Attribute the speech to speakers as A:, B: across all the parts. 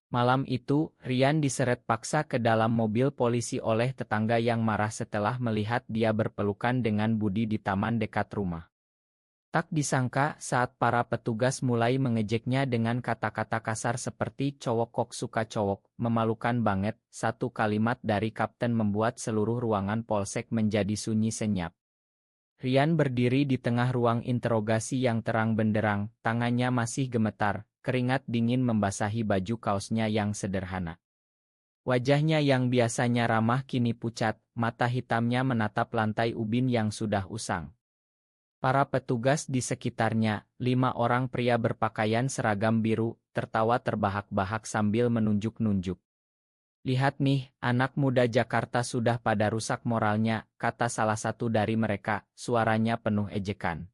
A: Malam itu, Rian diseret paksa ke dalam mobil polisi oleh tetangga yang marah setelah melihat dia berpelukan dengan Budi di taman dekat rumah. Tak disangka saat para petugas mulai mengejeknya dengan kata-kata kasar seperti cowok kok suka cowok, memalukan banget, satu kalimat dari kapten membuat seluruh ruangan polsek menjadi sunyi senyap. Rian berdiri di tengah ruang interogasi yang terang benderang, tangannya masih gemetar, keringat dingin membasahi baju kaosnya yang sederhana. Wajahnya yang biasanya ramah kini pucat, mata hitamnya menatap lantai ubin yang sudah usang. Para petugas di sekitarnya, 5 orang pria berpakaian seragam biru, tertawa terbahak-bahak sambil menunjuk-nunjuk. "Lihat nih, anak muda Jakarta sudah pada rusak moralnya," kata salah satu dari mereka, suaranya penuh ejekan.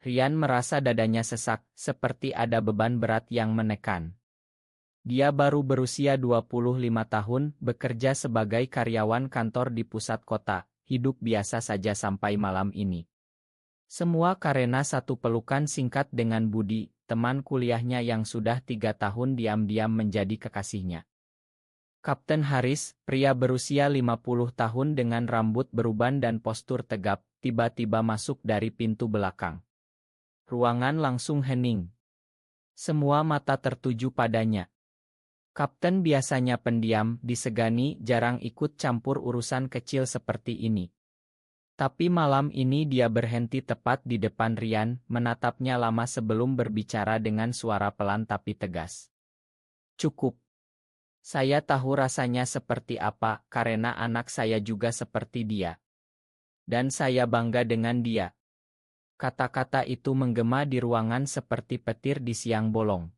A: Rian merasa dadanya sesak, seperti ada beban berat yang menekan. Dia baru berusia 25 tahun, bekerja sebagai karyawan kantor di pusat kota, hidup biasa saja sampai malam ini. Semua karena satu pelukan singkat dengan Budi, teman kuliahnya yang sudah 3 tahun diam-diam menjadi kekasihnya. Kapten Haris, pria berusia 50 tahun dengan rambut beruban dan postur tegap, tiba-tiba masuk dari pintu belakang. Ruangan langsung hening. Semua mata tertuju padanya. Kapten biasanya pendiam, disegani, jarang ikut campur urusan kecil seperti ini. Tapi malam ini dia berhenti tepat di depan Rian, menatapnya lama sebelum berbicara dengan suara pelan tapi tegas. "Cukup. Saya tahu rasanya seperti apa, karena anak saya juga seperti dia. Dan saya bangga dengan dia." Kata-kata itu menggema di ruangan seperti petir di siang bolong.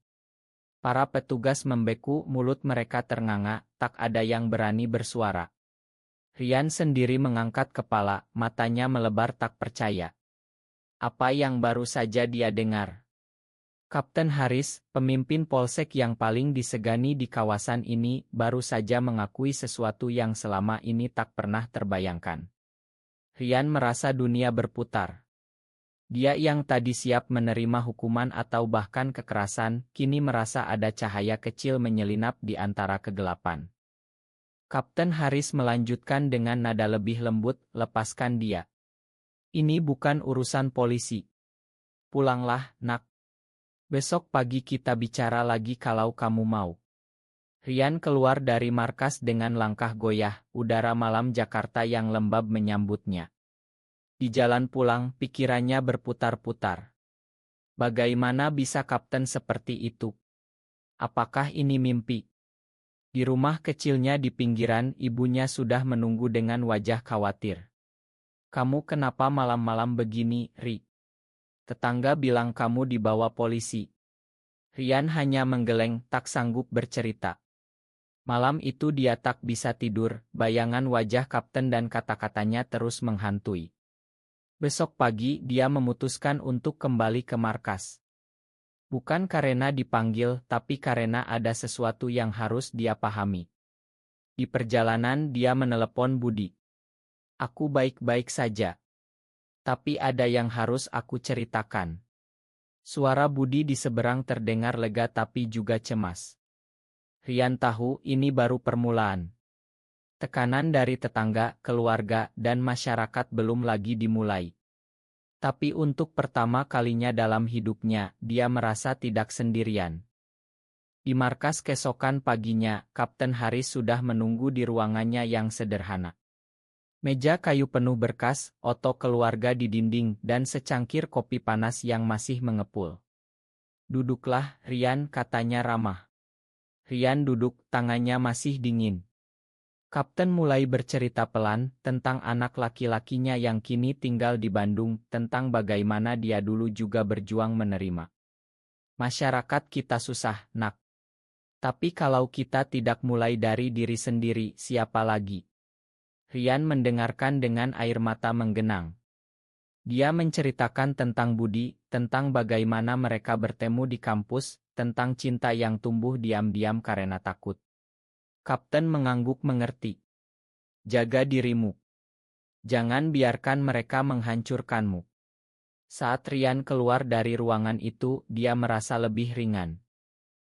A: Para petugas membeku, mulut mereka ternganga, tak ada yang berani bersuara. Rian sendiri mengangkat kepala, matanya melebar tak percaya. Apa yang baru saja dia dengar? Kapten Haris, pemimpin polsek yang paling disegani di kawasan ini, baru saja mengakui sesuatu yang selama ini tak pernah terbayangkan. Rian merasa dunia berputar. Dia yang tadi siap menerima hukuman atau bahkan kekerasan, kini merasa ada cahaya kecil menyelinap di antara kegelapan. Kapten Haris melanjutkan dengan nada lebih lembut, "Lepaskan dia. Ini bukan urusan polisi. Pulanglah, nak. Besok pagi kita bicara lagi kalau kamu mau." Rian keluar dari markas dengan langkah goyah, udara malam Jakarta yang lembab menyambutnya. Di jalan pulang, pikirannya berputar-putar. Bagaimana bisa kapten seperti itu? Apakah ini mimpi? Di rumah kecilnya di pinggiran, ibunya sudah menunggu dengan wajah khawatir. "Kamu kenapa malam-malam begini, Ri? Tetangga bilang kamu dibawa polisi." Rian hanya menggeleng, tak sanggup bercerita. Malam itu dia tak bisa tidur, bayangan wajah kapten dan kata-katanya terus menghantui. Besok pagi dia memutuskan untuk kembali ke markas. Bukan karena dipanggil, tapi karena ada sesuatu yang harus dia pahami. Di perjalanan dia menelepon Budi. "Aku baik-baik saja. Tapi ada yang harus aku ceritakan." Suara Budi di seberang terdengar lega tapi juga cemas. Rian tahu ini baru permulaan. Tekanan dari tetangga, keluarga, dan masyarakat belum lagi dimulai. Tapi untuk pertama kalinya dalam hidupnya, dia merasa tidak sendirian. Di markas keesokan paginya, Kapten Haris sudah menunggu di ruangannya yang sederhana. Meja kayu penuh berkas, foto keluarga di dinding, dan secangkir kopi panas yang masih mengepul. "Duduklah, Rian," katanya ramah. Rian duduk, tangannya masih dingin. Kapten mulai bercerita pelan tentang anak laki-lakinya yang kini tinggal di Bandung, tentang bagaimana dia dulu juga berjuang menerima. "Masyarakat kita susah, nak. Tapi kalau kita tidak mulai dari diri sendiri, siapa lagi?" Rian mendengarkan dengan air mata menggenang. Dia menceritakan tentang Budi, tentang bagaimana mereka bertemu di kampus, tentang cinta yang tumbuh diam-diam karena takut. Kapten mengangguk mengerti. "Jaga dirimu. Jangan biarkan mereka menghancurkanmu." Saat Rian keluar dari ruangan itu, dia merasa lebih ringan.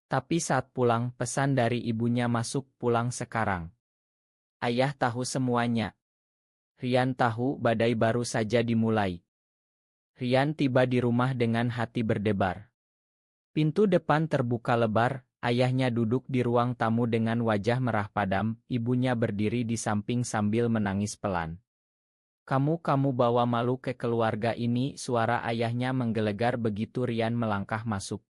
A: Tapi saat pulang, pesan dari ibunya masuk pulang sekarang. Ayah tahu semuanya. Rian tahu badai baru saja dimulai. Rian tiba di rumah dengan hati berdebar. Pintu depan terbuka lebar, ayahnya duduk di ruang tamu dengan wajah merah padam, ibunya berdiri di samping sambil menangis pelan. Kamu bawa malu ke keluarga ini, suara ayahnya menggelegar begitu Rian melangkah masuk.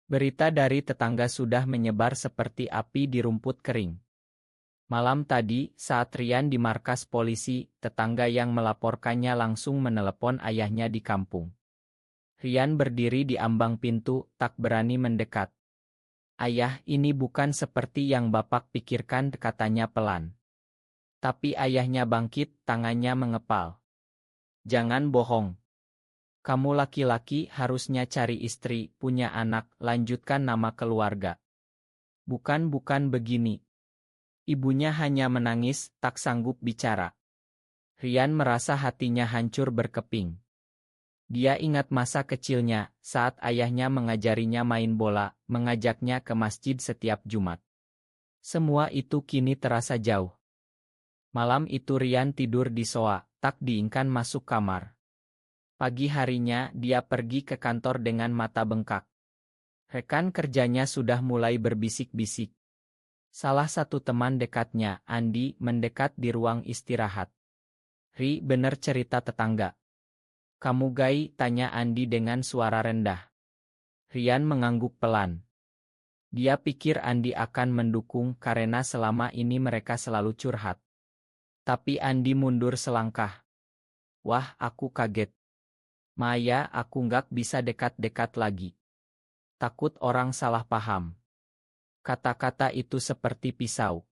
A: Berita dari tetangga sudah menyebar seperti api di rumput kering. Malam tadi, saat Rian di markas polisi, tetangga yang melaporkannya langsung menelepon ayahnya di kampung. Rian berdiri di ambang pintu, tak berani mendekat. Ayah, ini bukan seperti yang Bapak pikirkan, katanya pelan. Tapi ayahnya bangkit, tangannya mengepal. Jangan bohong. Kamu laki-laki harusnya cari istri, punya anak, lanjutkan nama keluarga. Bukan begini. Ibunya hanya menangis, tak sanggup bicara. Rian merasa hatinya hancur berkeping. Dia ingat masa kecilnya, saat ayahnya mengajarinya main bola, mengajaknya ke masjid setiap Jumat. Semua itu kini terasa jauh. Malam itu Rian tidur di soa, tak diinginkan masuk kamar. Pagi harinya, dia pergi ke kantor dengan mata bengkak. Rekan kerjanya sudah mulai berbisik-bisik. Salah satu teman dekatnya, Andi, mendekat di ruang istirahat. "Ri, bener cerita tetangga. Kamu gay?" tanya Andi dengan suara rendah. Rian mengangguk pelan. Dia pikir Andi akan mendukung karena selama ini mereka selalu curhat. Tapi Andi mundur selangkah. "Wah, aku kaget. Maya, aku nggak bisa dekat-dekat lagi. Takut orang salah paham." Kata-kata itu seperti pisau.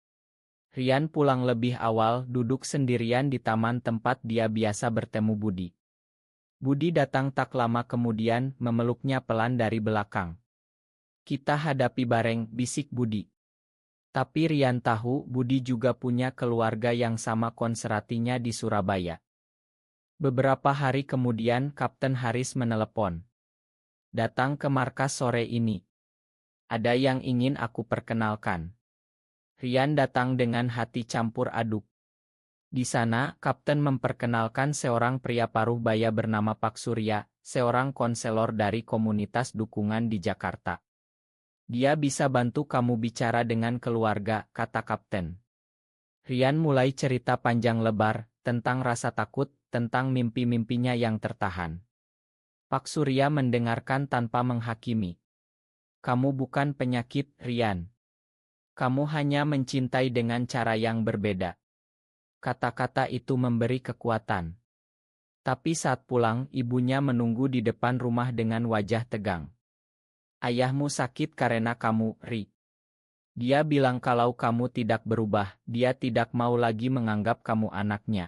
A: Rian pulang lebih awal, duduk sendirian di taman tempat dia biasa bertemu Budi. Budi datang tak lama kemudian, memeluknya pelan dari belakang. "Kita hadapi bareng," bisik Budi. Tapi Rian tahu Budi juga punya keluarga yang sama konseratinya di Surabaya. Beberapa hari kemudian Kapten Haris menelepon. "Datang ke markas sore ini. Ada yang ingin aku perkenalkan." Rian datang dengan hati campur aduk. Di sana, Kapten memperkenalkan seorang pria paruh baya bernama Pak Surya, seorang konselor dari komunitas dukungan di Jakarta. "Dia bisa bantu kamu bicara dengan keluarga," kata Kapten. Rian mulai cerita panjang lebar, tentang rasa takut, tentang mimpi-mimpinya yang tertahan. Pak Surya mendengarkan tanpa menghakimi. "Kamu bukan penyakit, Rian. Kamu hanya mencintai dengan cara yang berbeda." Kata-kata itu memberi kekuatan. Tapi saat pulang, ibunya menunggu di depan rumah dengan wajah tegang. "Ayahmu sakit karena kamu, Ri. Dia bilang kalau kamu tidak berubah, dia tidak mau lagi menganggap kamu anaknya."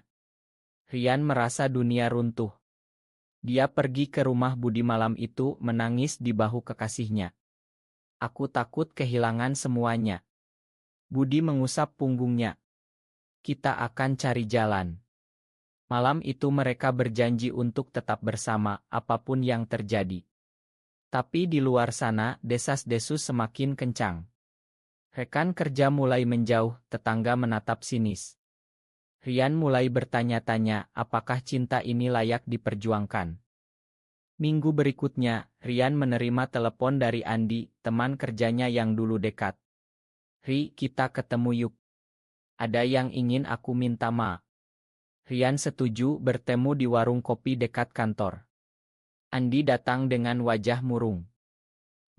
A: Rian merasa dunia runtuh. Dia pergi ke rumah Budi malam itu, menangis di bahu kekasihnya. "Aku takut kehilangan semuanya." Budi mengusap punggungnya. "Kita akan cari jalan." Malam itu mereka berjanji untuk tetap bersama, apapun yang terjadi. Tapi di luar sana, desas-desus semakin kencang. Rekan kerja mulai menjauh, tetangga menatap sinis. Rian mulai bertanya-tanya, apakah cinta ini layak diperjuangkan? Minggu berikutnya, Rian menerima telepon dari Andi, teman kerjanya yang dulu dekat. "Ri, kita ketemu yuk. Ada yang ingin aku minta ma." Rian setuju, bertemu di warung kopi dekat kantor. Andi datang dengan wajah murung.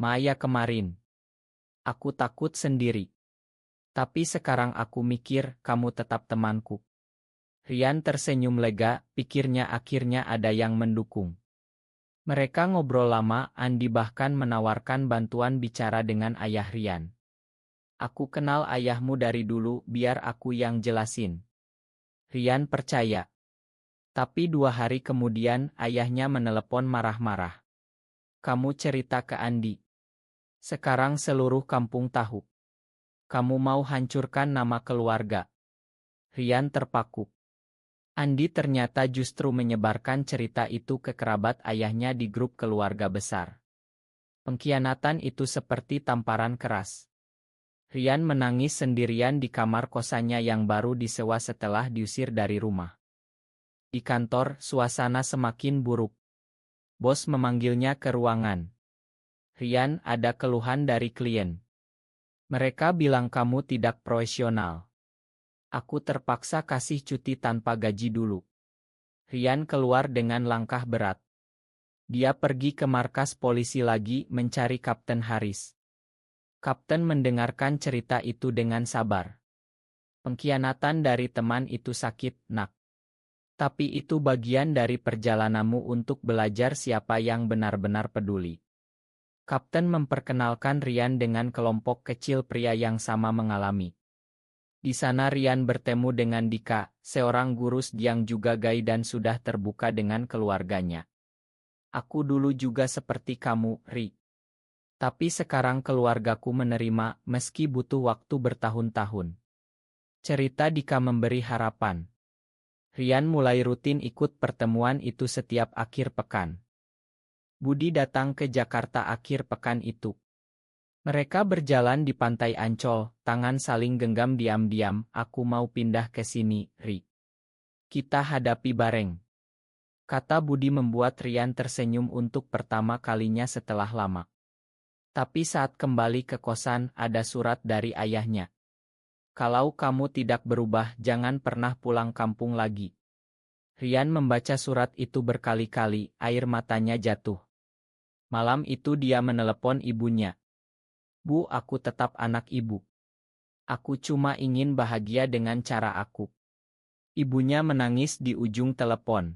A: "Maya kemarin. Aku takut sendiri. Tapi sekarang aku mikir, kamu tetap temanku." Rian tersenyum lega, pikirnya akhirnya ada yang mendukung. Mereka ngobrol lama, Andi bahkan menawarkan bantuan bicara dengan ayah Rian. "Aku kenal ayahmu dari dulu, biar aku yang jelasin." Rian percaya. Tapi 2 hari kemudian, ayahnya menelepon marah-marah. "Kamu cerita ke Andi. Sekarang seluruh kampung tahu. Kamu mau hancurkan nama keluarga." Rian terpaku. Andi ternyata justru menyebarkan cerita itu ke kerabat ayahnya di grup keluarga besar. Pengkhianatan itu seperti tamparan keras. Rian menangis sendirian di kamar kosannya yang baru disewa setelah diusir dari rumah. Di kantor, suasana semakin buruk. Bos memanggilnya ke ruangan. Rian, ada keluhan dari klien. Mereka bilang kamu tidak profesional. Aku terpaksa kasih cuti tanpa gaji dulu. Rian keluar dengan langkah berat. Dia pergi ke markas polisi lagi mencari Kapten Haris. Kapten mendengarkan cerita itu dengan sabar. Pengkhianatan dari teman itu sakit, nak. Tapi itu bagian dari perjalananmu untuk belajar siapa yang benar-benar peduli. Kapten memperkenalkan Rian dengan kelompok kecil pria yang sama mengalami. Di sana Rian bertemu dengan Dika, seorang guru yang juga gay dan sudah terbuka dengan keluarganya. Aku dulu juga seperti kamu, Ri. Tapi sekarang keluargaku menerima meski butuh waktu bertahun-tahun. Cerita Dika memberi harapan. Rian mulai rutin ikut pertemuan itu setiap akhir pekan. Budi datang ke Jakarta akhir pekan itu. Mereka berjalan di pantai Ancol, tangan saling genggam diam-diam. Aku mau pindah ke sini, Ri. Kita hadapi bareng. Kata Budi membuat Rian tersenyum untuk pertama kalinya setelah lama. Tapi saat kembali ke kosan, ada surat dari ayahnya. Kalau kamu tidak berubah, jangan pernah pulang kampung lagi. Rian membaca surat itu berkali-kali, air matanya jatuh. Malam itu dia menelepon ibunya. Bu, aku tetap anak ibu. Aku cuma ingin bahagia dengan cara aku. Ibunya menangis di ujung telepon.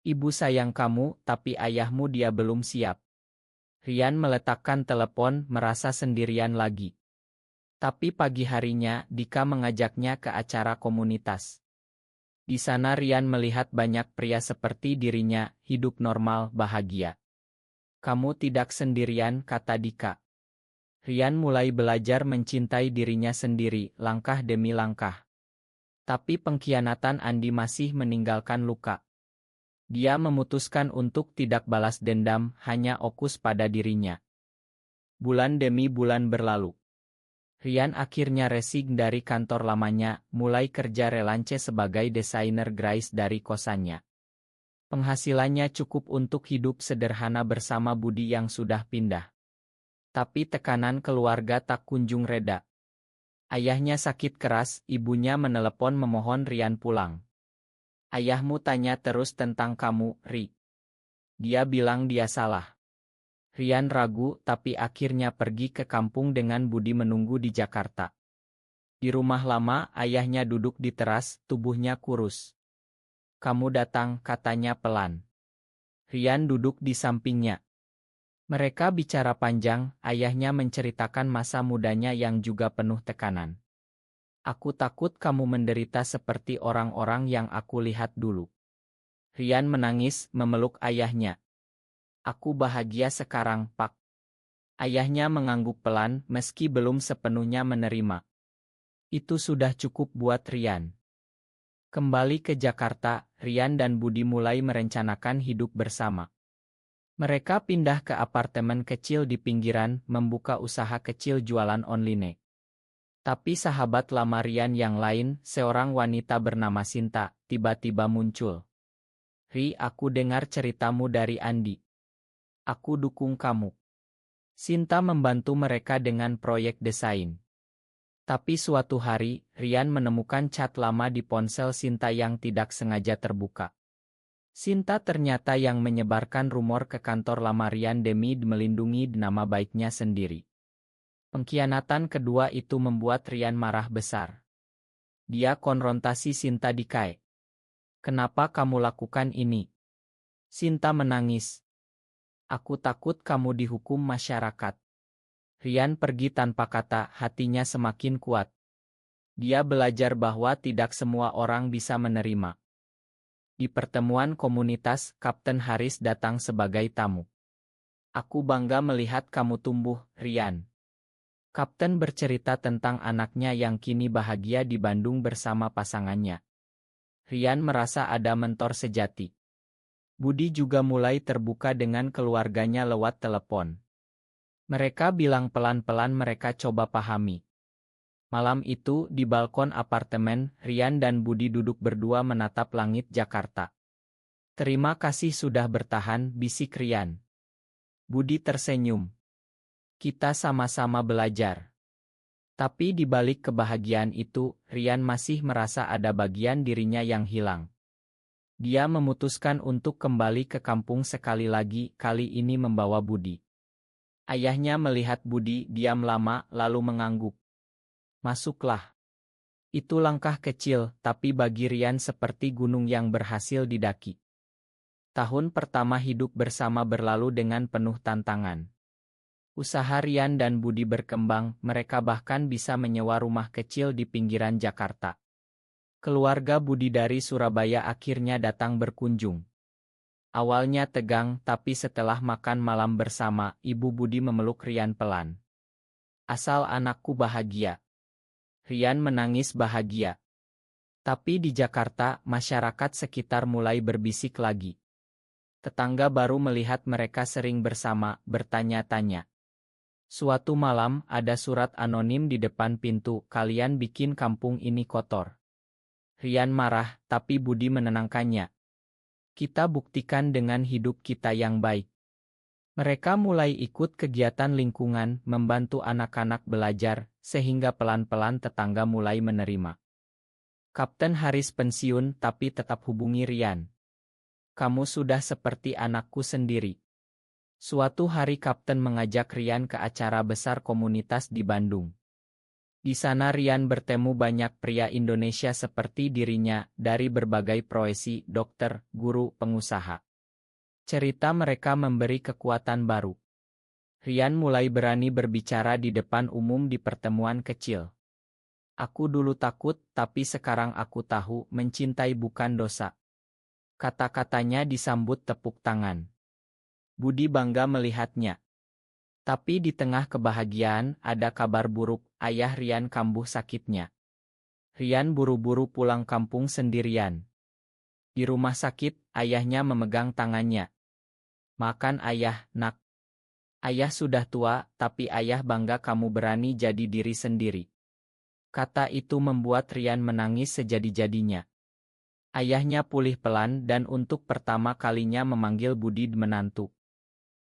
A: Ibu sayang kamu, tapi ayahmu dia belum siap. Rian meletakkan telepon, merasa sendirian lagi. Tapi pagi harinya, Dika mengajaknya ke acara komunitas. Di sana Rian melihat banyak pria seperti dirinya, hidup normal, bahagia. Kamu tidak sendirian, kata Dika. Rian mulai belajar mencintai dirinya sendiri, langkah demi langkah. Tapi pengkhianatan Andi masih meninggalkan luka. Dia memutuskan untuk tidak balas dendam, hanya fokus pada dirinya. Bulan demi bulan berlalu. Rian akhirnya resign dari kantor lamanya, mulai kerja relance sebagai desainer grafis dari kosannya. Penghasilannya cukup untuk hidup sederhana bersama Budi yang sudah pindah. Tapi tekanan keluarga tak kunjung reda. Ayahnya sakit keras, ibunya menelepon memohon Rian pulang. Ayahmu tanya terus tentang kamu, Ri. Dia bilang dia salah. Rian ragu, tapi akhirnya pergi ke kampung dengan Budi menunggu di Jakarta. Di rumah lama, ayahnya duduk di teras, tubuhnya kurus. Kamu datang, katanya pelan. Rian duduk di sampingnya. Mereka bicara panjang, ayahnya menceritakan masa mudanya yang juga penuh tekanan. Aku takut kamu menderita seperti orang-orang yang aku lihat dulu. Rian menangis, memeluk ayahnya. Aku bahagia sekarang, Pak. Ayahnya mengangguk pelan, meski belum sepenuhnya menerima. Itu sudah cukup buat Rian. Kembali ke Jakarta, Rian dan Budi mulai merencanakan hidup bersama. Mereka pindah ke apartemen kecil di pinggiran, membuka usaha kecil jualan online. Tapi sahabat lama Rian yang lain, seorang wanita bernama Sinta, tiba-tiba muncul. Ri, aku dengar ceritamu dari Andi. Aku dukung kamu. Sinta membantu mereka dengan proyek desain. Tapi suatu hari, Rian menemukan chat lama di ponsel Sinta yang tidak sengaja terbuka. Sinta ternyata yang menyebarkan rumor ke kantor lama Rian demi melindungi nama baiknya sendiri. Pengkhianatan kedua itu membuat Rian marah besar. Dia konfrontasi Sinta di Kai. Kenapa kamu lakukan ini? Sinta menangis. Aku takut kamu dihukum masyarakat. Rian pergi tanpa kata, hatinya semakin kuat. Dia belajar bahwa tidak semua orang bisa menerima. Di pertemuan komunitas, Kapten Haris datang sebagai tamu. Aku bangga melihat kamu tumbuh, Rian. Kapten bercerita tentang anaknya yang kini bahagia di Bandung bersama pasangannya. Rian merasa ada mentor sejati. Budi juga mulai terbuka dengan keluarganya lewat telepon. Mereka bilang pelan-pelan mereka coba pahami. Malam itu, di balkon apartemen, Rian dan Budi duduk berdua menatap langit Jakarta. Terima kasih sudah bertahan, bisik Rian. Budi tersenyum. Kita sama-sama belajar. Tapi di balik kebahagiaan itu, Rian masih merasa ada bagian dirinya yang hilang. Dia memutuskan untuk kembali ke kampung sekali lagi, kali ini membawa Budi. Ayahnya melihat Budi diam lama lalu mengangguk. Masuklah. Itu langkah kecil, tapi bagi Rian seperti gunung yang berhasil didaki. Tahun pertama hidup bersama berlalu dengan penuh tantangan. Usaha Rian dan Budi berkembang, mereka bahkan bisa menyewa rumah kecil di pinggiran Jakarta. Keluarga Budi dari Surabaya akhirnya datang berkunjung. Awalnya tegang, tapi setelah makan malam bersama, Ibu Budi memeluk Rian pelan. Asal anakku bahagia. Rian menangis bahagia. Tapi di Jakarta, masyarakat sekitar mulai berbisik lagi. Tetangga baru melihat mereka sering bersama, bertanya-tanya. Suatu malam, ada surat anonim di depan pintu, kalian bikin kampung ini kotor. Rian marah, tapi Budi menenangkannya. Kita buktikan dengan hidup kita yang baik. Mereka mulai ikut kegiatan lingkungan, membantu anak-anak belajar, sehingga pelan-pelan tetangga mulai menerima. Kapten Haris pensiun tapi tetap hubungi Rian. Kamu sudah seperti anakku sendiri. Suatu hari Kapten mengajak Rian ke acara besar komunitas di Bandung. Di sana Rian bertemu banyak pria Indonesia seperti dirinya, dari berbagai profesi, dokter, guru, pengusaha. Cerita mereka memberi kekuatan baru. Rian mulai berani berbicara di depan umum di pertemuan kecil. Aku dulu takut, tapi sekarang aku tahu mencintai bukan dosa. Kata-katanya disambut tepuk tangan. Budi bangga melihatnya. Tapi di tengah kebahagiaan, ada kabar buruk, ayah Rian kambuh sakitnya. Rian buru-buru pulang kampung sendirian. Di rumah sakit, ayahnya memegang tangannya. Makan ayah, nak. Ayah sudah tua, tapi ayah bangga kamu berani jadi diri sendiri. Kata itu membuat Rian menangis sejadi-jadinya. Ayahnya pulih pelan dan untuk pertama kalinya memanggil Budi menantu.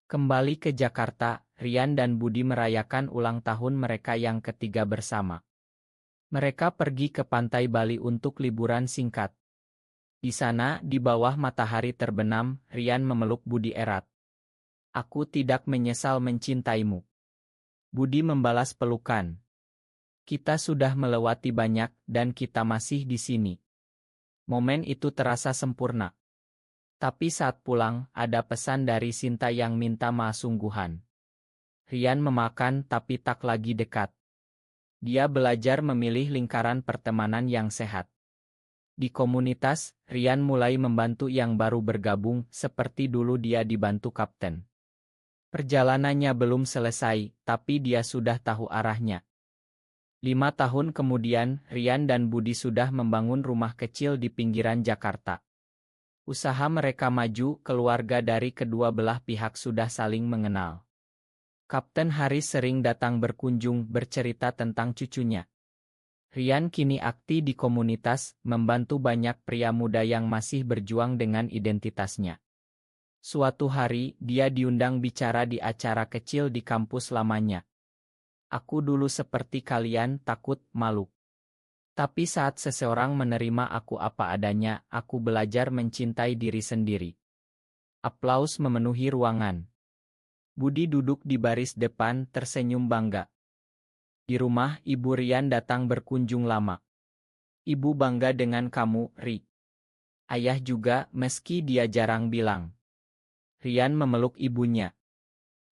A: Kembali ke Jakarta, Rian dan Budi merayakan ulang tahun mereka yang ketiga bersama. Mereka pergi ke pantai Bali untuk liburan singkat. Di sana, di bawah matahari terbenam, Rian memeluk Budi erat. Aku tidak menyesal mencintaimu. Budi membalas pelukan. Kita sudah melewati banyak, dan kita masih di sini. Momen itu terasa sempurna. Tapi saat pulang, ada pesan dari Sinta yang minta sungguhan. Rian memakan tapi tak lagi dekat. Dia belajar memilih lingkaran pertemanan yang sehat. Di komunitas, Rian mulai membantu yang baru bergabung, seperti dulu dia dibantu kapten. Perjalanannya belum selesai, tapi dia sudah tahu arahnya. 5 tahun kemudian, Rian dan Budi sudah membangun rumah kecil di pinggiran Jakarta. Usaha mereka maju, keluarga dari kedua belah pihak sudah saling mengenal. Kapten Haris sering datang berkunjung, bercerita tentang cucunya. Rian kini aktif di komunitas, membantu banyak pria muda yang masih berjuang dengan identitasnya. Suatu hari, dia diundang bicara di acara kecil di kampus lamanya. Aku dulu seperti kalian, takut, malu. Tapi saat seseorang menerima aku apa adanya, aku belajar mencintai diri sendiri. Aplaus memenuhi ruangan. Budi duduk di baris depan, tersenyum bangga. Di rumah, Ibu Rian datang berkunjung lama. Ibu bangga dengan kamu, Ri. Ayah juga, meski dia jarang bilang. Rian memeluk ibunya.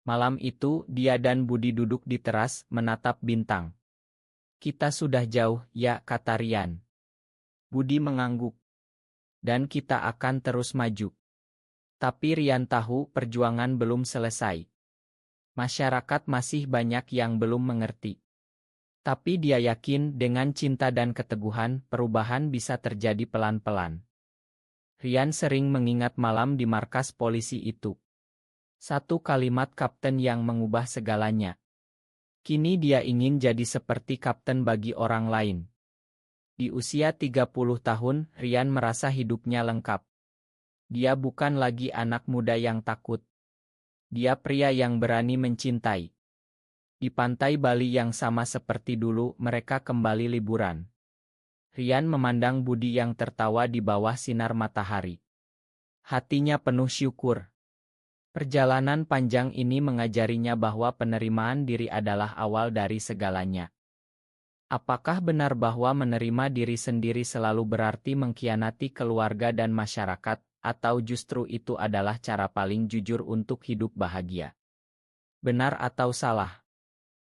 A: Malam itu, dia dan Budi duduk di teras, menatap bintang. Kita sudah jauh, ya, kata Rian. Budi mengangguk. Dan kita akan terus maju. Tapi Rian tahu perjuangan belum selesai. Masyarakat masih banyak yang belum mengerti. Tapi dia yakin dengan cinta dan keteguhan, perubahan bisa terjadi pelan-pelan. Rian sering mengingat malam di markas polisi itu. Satu kalimat kapten yang mengubah segalanya. Kini dia ingin jadi seperti kapten bagi orang lain. Di usia 30 tahun, Ryan merasa hidupnya lengkap. Dia bukan lagi anak muda yang takut. Dia pria yang berani mencintai. Di pantai Bali yang sama seperti dulu, mereka kembali liburan. Ryan memandang Budi yang tertawa di bawah sinar matahari. Hatinya penuh syukur. Perjalanan panjang ini mengajarinya bahwa penerimaan diri adalah awal dari segalanya. Apakah benar bahwa menerima diri sendiri selalu berarti mengkhianati keluarga dan masyarakat, atau justru itu adalah cara paling jujur untuk hidup bahagia? Benar atau salah?